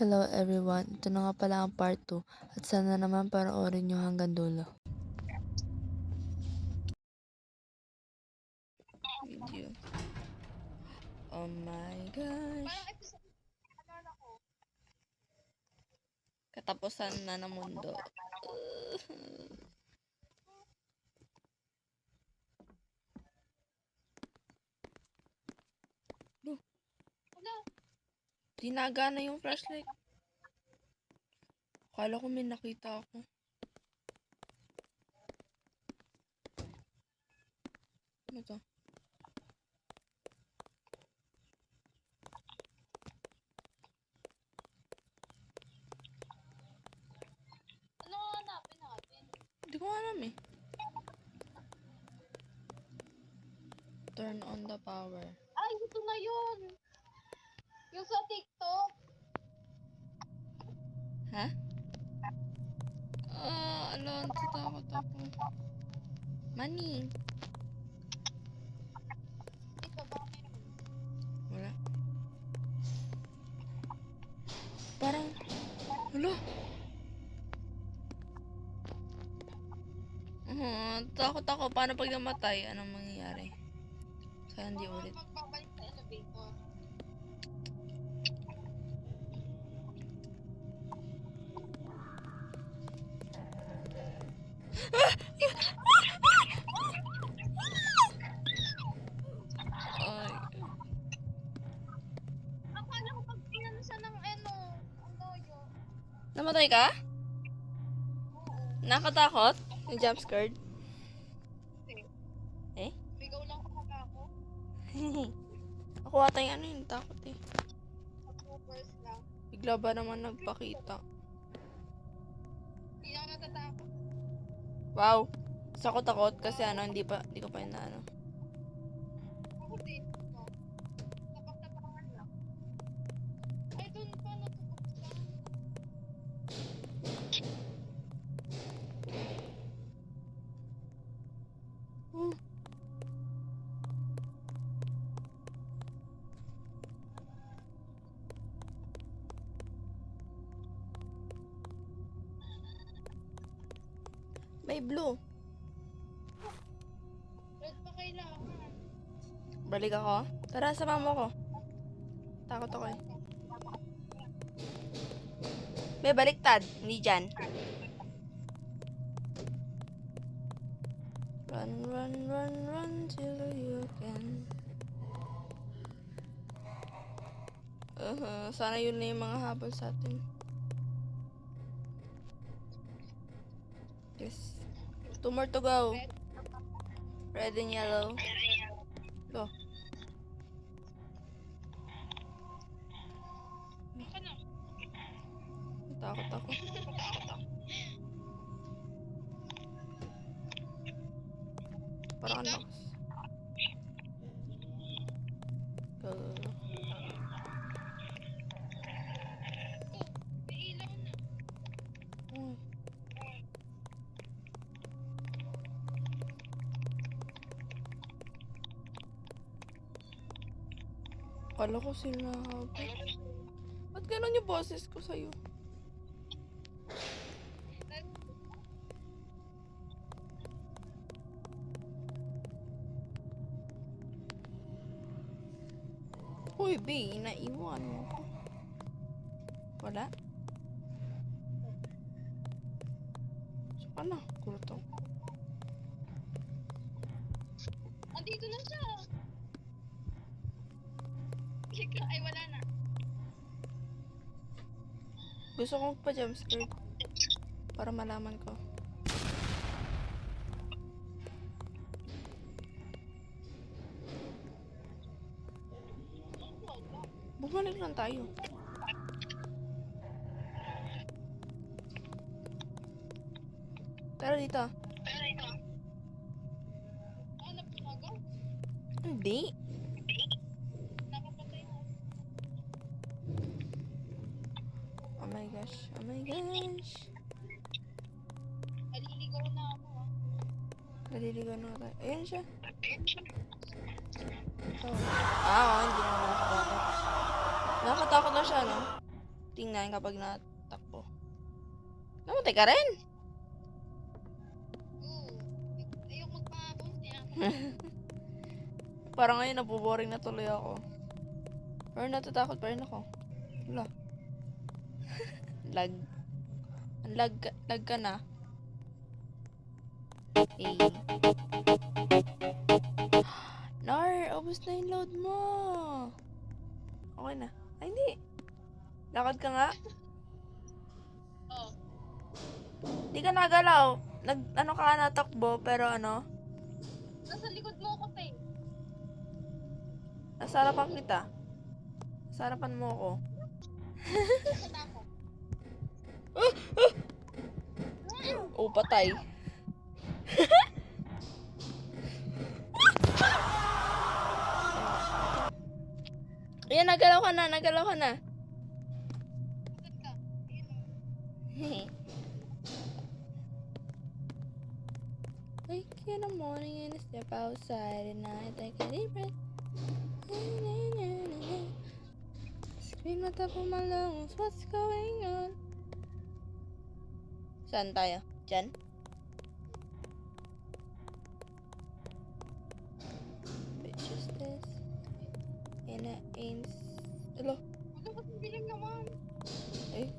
Hello everyone, ito na nga pala ang part 2 at sana naman panoorin nyo hanggang dulo. Video. Oh my gosh. Katapusan na ng mundo. Dinaga na yung flashlight. Akala ko may nakita ako. Ano to? Ano hanapin natin? Hindi ko alam eh. Turn on the power. Ay, ito na yun! Yung sa TikTok. Ha? Alon, tatakot ako. Money. Ito ba meron? Wala. Parang, wala. Takot ako. Paano pag namatay? Anong mangyayari? Kaya hindi Baka ulit. magbabalik sa elevator. Ay. Akala ko pag pinano siya ng ang doyo. Namatay ka? Oo. Nakatakot? Yung jump scared? Hindi. Eh? Bigaw lang talaga ako. Ako ata yung yung takot eh. Mag-movers lang. Bigla ba naman nagpakita? Hindi ako natatakot. Wow! Sa ako takot kasi hindi ko pa yun na Ako din. No? Tapak-tapakan lang. Ay, dun pa natubuksan. Hmm. May blue. Red pa kailangan. Balik ako? Tara, sama mo ko. Takot ako eh. May baliktad. Hindi dyan. Run, run, run, run till you can. Sana yun na yung mga habol sa atin. Yes. 2 more to go. Red and yellow. Go. Baka na. Natakot ako. Parang ang lakas. Go, go, go. May ilaw na. Uy. Akala ko sila habol. Ba't ganon yung boses ko sa'yo? Uy, B, naiwan mo ko. Wala? Saka na, kulot ako. Andito na siya. Ay, wala na. Gusto kong pa jumpscare para malaman ko. Bumalik lang tayo. Tara dito. Hanap mo agad. Hindi. Nakapatay na. Oh my gosh. Oh my gosh. Naliligaw na ako. Naliligaw na tayo. Ayan siya. Oh. Hindi na nakatakot. Nakatakot na siya, no? tingnan kapag natakbo. Namatay ka rin? Oo. Ayoko magpahabol. Parang ngayon naboboring na tuloy ako. Pero natatakot pa rin ako. Wala. Lag. Ang lag ka na. Hey. Nar, ubos na yung load mo. Okay na. Ay, hindi. Lakad ka nga. Oo. Hindi ka nagalaw. Ano ka natakbo, pero ano? Nasa likod mo ako, Pay. Nasa harapan kita. Nasa harapan mo ako. Nasa ako. Oh, patay. Ayan, nagalaw ka na. Saan ka? Ayun o. Wake in the morning and step outside and I take a deep breath. Scream at the top of my lungs, what's going on? Saan tayo? Diyan? Bitch is this? And I ain't... Hello? Ano kasi bilang naman? Ay.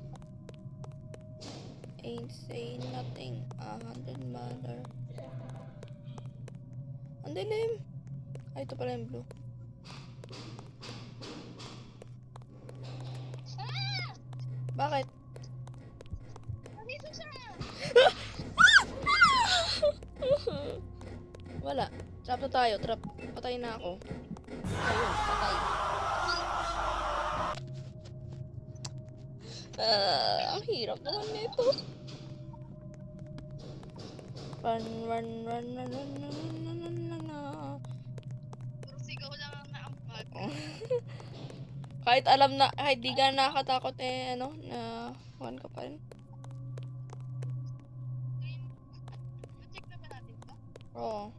Ain't saying nothing. 100 mother. Ang dilim. Ay, ito pala yung blue. Ah! Bakit? Nandito siya! Wala. Trap na tayo. Trap. Patay na ako. Ayun, patay. Ang hirap naman nito. Run. Puro sigaw lang ang naampag. Kahit di ka nakakatakot ano, na kuhan ka pa rin. Na-check na ba natin to? Oo.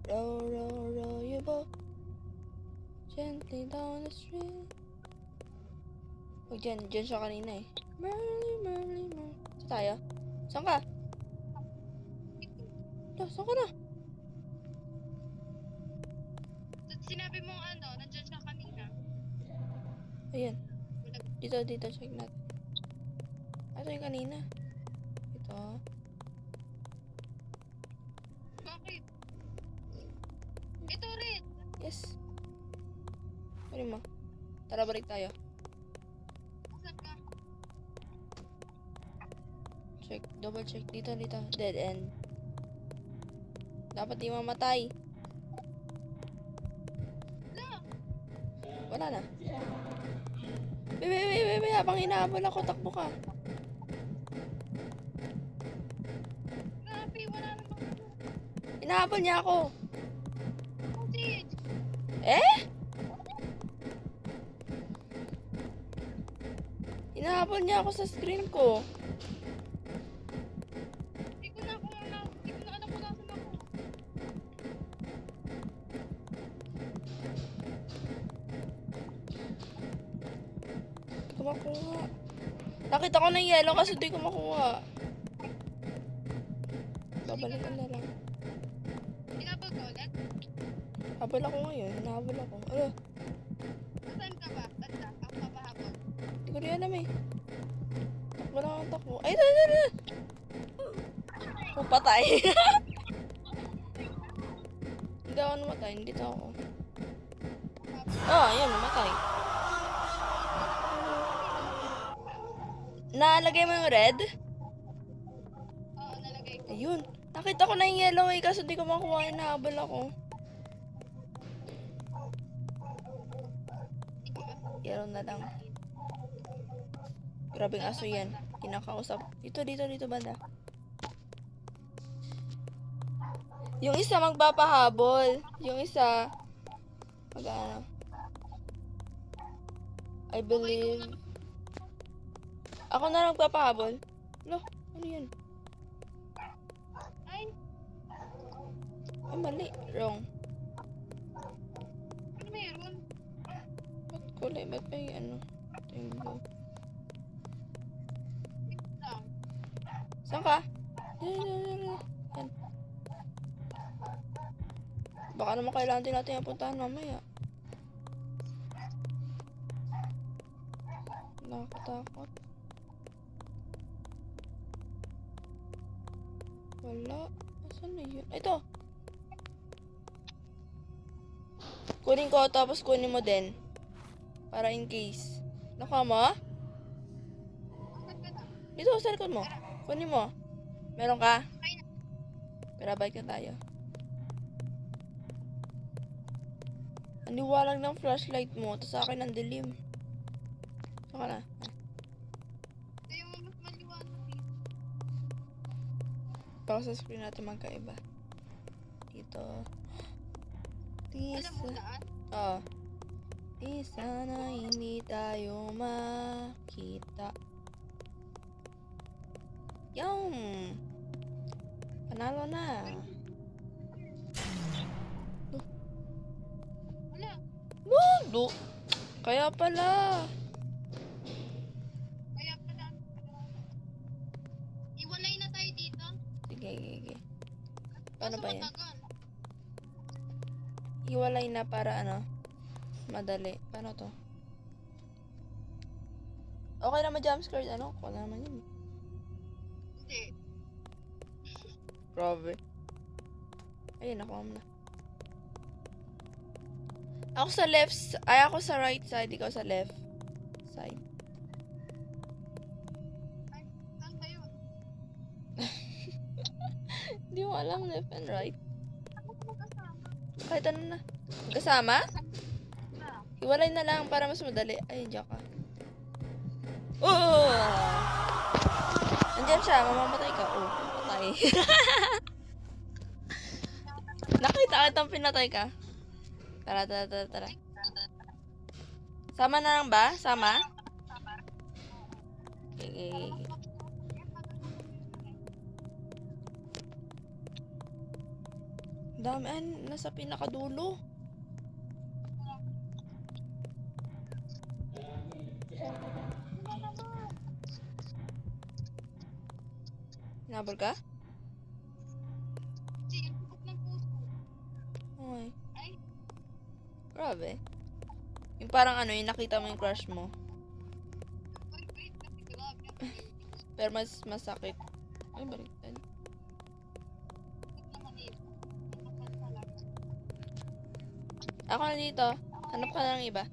Row your boat gently down the stream. Huwag dyan siya kanina eh. Merrily. Saan tayo? Saan ka? Saan ka na? Sinabi mong ano, nandyan siya kanina. Ayan. Dito, check natin. Ito yung kanina. Ito. Bakit? Ito rin! Yes. Ano mo? Tara, balik tayo. Saan ka? Check, double check. Dito. Dead end. Dapat di mamatay. Wala na. Bebe, habang hinahabol ako, takbo ka. Grabe, wala namang ano. Hinahabol niya ako. Kasi, Hinahabol niya ako sa screen ko. hindi ko na alam kung nasan ako. Hindi ko makuha. Nakita ko na yung yellow kasi di ko makuha. Babalikan na lang. Hinabag ka ulit? Habol ako ngayon. Hinahabol ako. Ano? Saan ka ba? Tanda, ang papahabol. Hindi ko rin alam eh. Takbo lang ang takbo. Ay, ito. Patay. Hindi ako namatay. Dito ako. Ayan, namatay. Nalagay mo yung red? Oo, nalagay ko. Ayun. Nakita ko na yung yellow eh, kaso di ko makuha. Hinahabol ako. Yellow na lang. Grabing aso yan. Kinakausap. Dito, banda. Yung isa magpapahabol. Yung isa, mag-ano. I believe. Ako na lang magpapahabol. Lo, ano yan? Ay, Ay, mali. Wrong. ano meron? Ba't kulay? Ba't may ano? Saan ka? Yan. Baka naman kailangan din natin yung puntahan mamaya. Nakakatakot. Wala. Asan na yun? Ito! Kunin ko tapos kunin mo din. Para in case. Nakama? Dito, sa likod mo. Kunin mo. Meron ka? Pero bike na tayo. Ang liwalag ng flashlight mo. Tapos sa akin ang dilim. Saka na. Baka sa screen natin magkaiba. Dito. Please. Oo. Please, sana hindi tayo makita. Yum! Panalo na. Wala. Kaya pala. Iwalay na tayo dito. Sige. Paano Kaso ba yan? matagal. Hiwalay na para ano? Madali. Paano to? Okay naman jumpscare. Ano? Ko na naman yun. Hindi. Grabe. Ayun, ako na. Ako sa left, ako sa right side, ikaw sa left side. Saan ba yun? Hindi mo alam left and right. Ako ko magkasama. Kahit ano na. Kasama? Ah, Hiwalay na lang para mas madali. Ay, diyan ka. Oh! Nandiyan siya, mamamatay ka. Oh, patay. Nakita kitang pinatay ka. Tara. Sama na lang ba? Sama? Okay. Dami, nasa pinakadulo. Hinabol ka? Hindi, ang bukod ng puso. Okay. Ay, Grabe. Yung parang ano, yung nakita mo yung crush mo. wait, kasi grabe. Pero mas masakit. Ay, baliktad. Bukod naman dito. Bukod talaga. Ako na dito. Hanap ka na ng iba.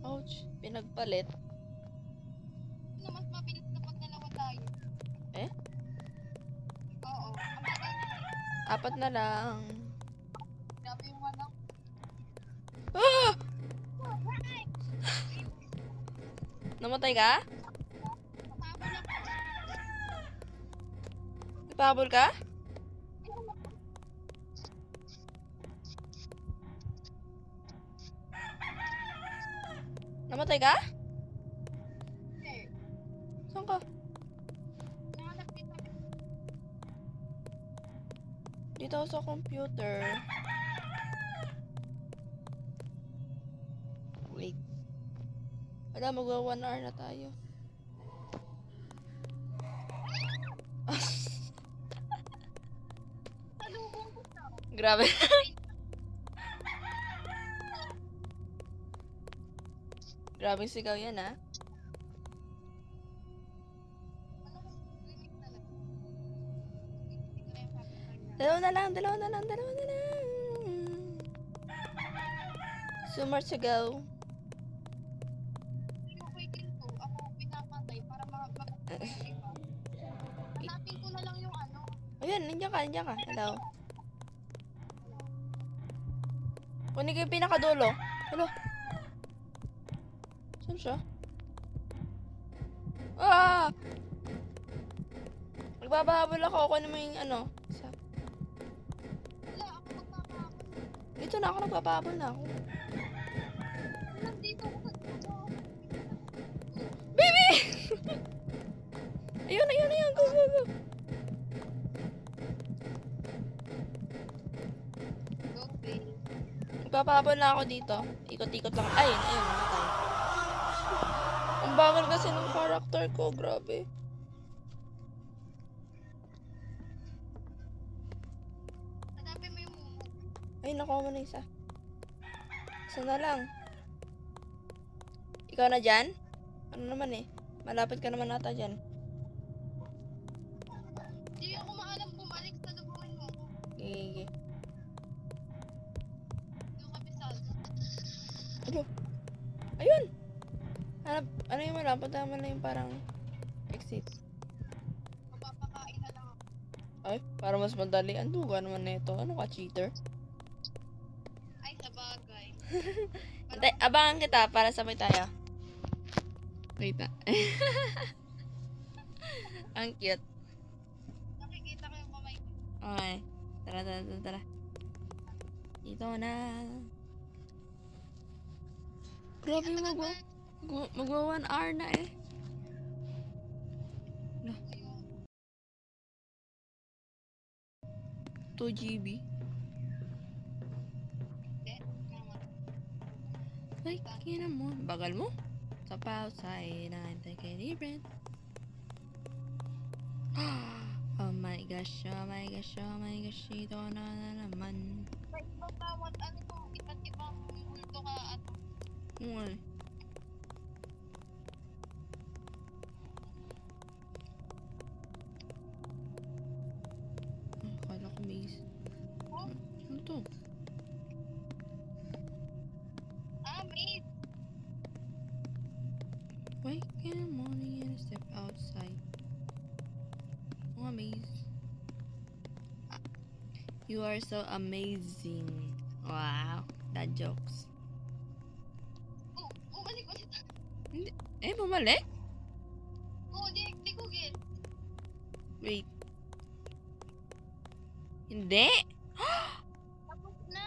Ouch. Pinagpalit. Ano, mas mabilis kapag dalawa tayo. Eh? Oo. Ang bagal na. Apat na lang. Grabe yung ano. Ah! Namatay ka? Mataba na po. Nagpahabol ka? Namatay ka? Hindi. Saan ka? Nahanap kita. Dito ako sa computer. Wait. Wala, magwa 1 hour na tayo. Salubong ko siya. Grabe. Grabe sigaw yan, ha? Rinig talaga. Hindi ko na yung happy time na. Dalawa na lang. Summer to go. Yung kay Ginto, ako pinapatay para makapagpapay, diba? Hanapin ko na lang yung ano. Ayun, nandiyan ka. Hello. Kunin ko yung pinakadulo. Hello. Saan siya? Ah! Magbabahabol ako. Kunin mo yung ano. Wala, ako magpapakapon. Dito na ako. Nagbabahabol na ako. Nandito ako sa dulo. Baby! Ayun. Go. Go, babe. Magpapahabol na ako dito. Ikot-ikot lang. Ayun. Namatay. Ang bagal kasi ng character ko. Grabe. Ay, nakuha mo na isa. Isa na lang. Ikaw na dyan? Ano naman eh? Malapit ka naman ata dyan. Hindi ako maalam bumalik sa lubungin mo ako. Gigi. Yung kabisado. Ano? Ayun! Ano yung malapit naman na yung parang exit? Mapapakain na lang ako. Ay, para mas madali. Ang duga naman na ito. Ano ka, cheater? Ay, sa bagay. Hintay, abangan kita para sabay tayo. Wait na. Ang cute. Nakikita ko yung kamay ko. Okay. Tara. Ito na. Grabe, magwa 1 hour na eh. No. 2 GB. Hindi. Naman. Like, yun mo. Bagal mo. Stop outside and take a deep breath. Oh my gosh. Ito na naman. Sa ibang bawat ano to, iba't ibang multo ka at Uy. Akala ko base. Ano to? maid. Wake in the morning and step outside. Oh, amaze. You are so amazing. Wow. That jokes. Bumalik ulit. Eh, bumalik? Di ko get. Wait. Hindi. Tapos na.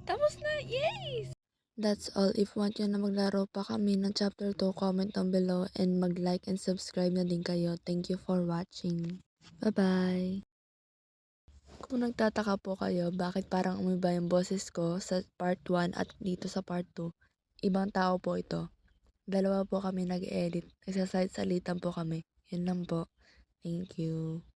Tapos na. Yay! That's all. If want nyo na maglaro pa kami ng chapter 2, comment down below and mag-like and subscribe na din kayo. Thank you for watching. Bye-bye! Kung nagtataka po kayo bakit parang umiba yung boses ko sa part 1 at dito sa part 2, ibang tao po ito. Dalawa po kami nag-edit. Nagsasalitan po kami. Yun lang po. Thank you.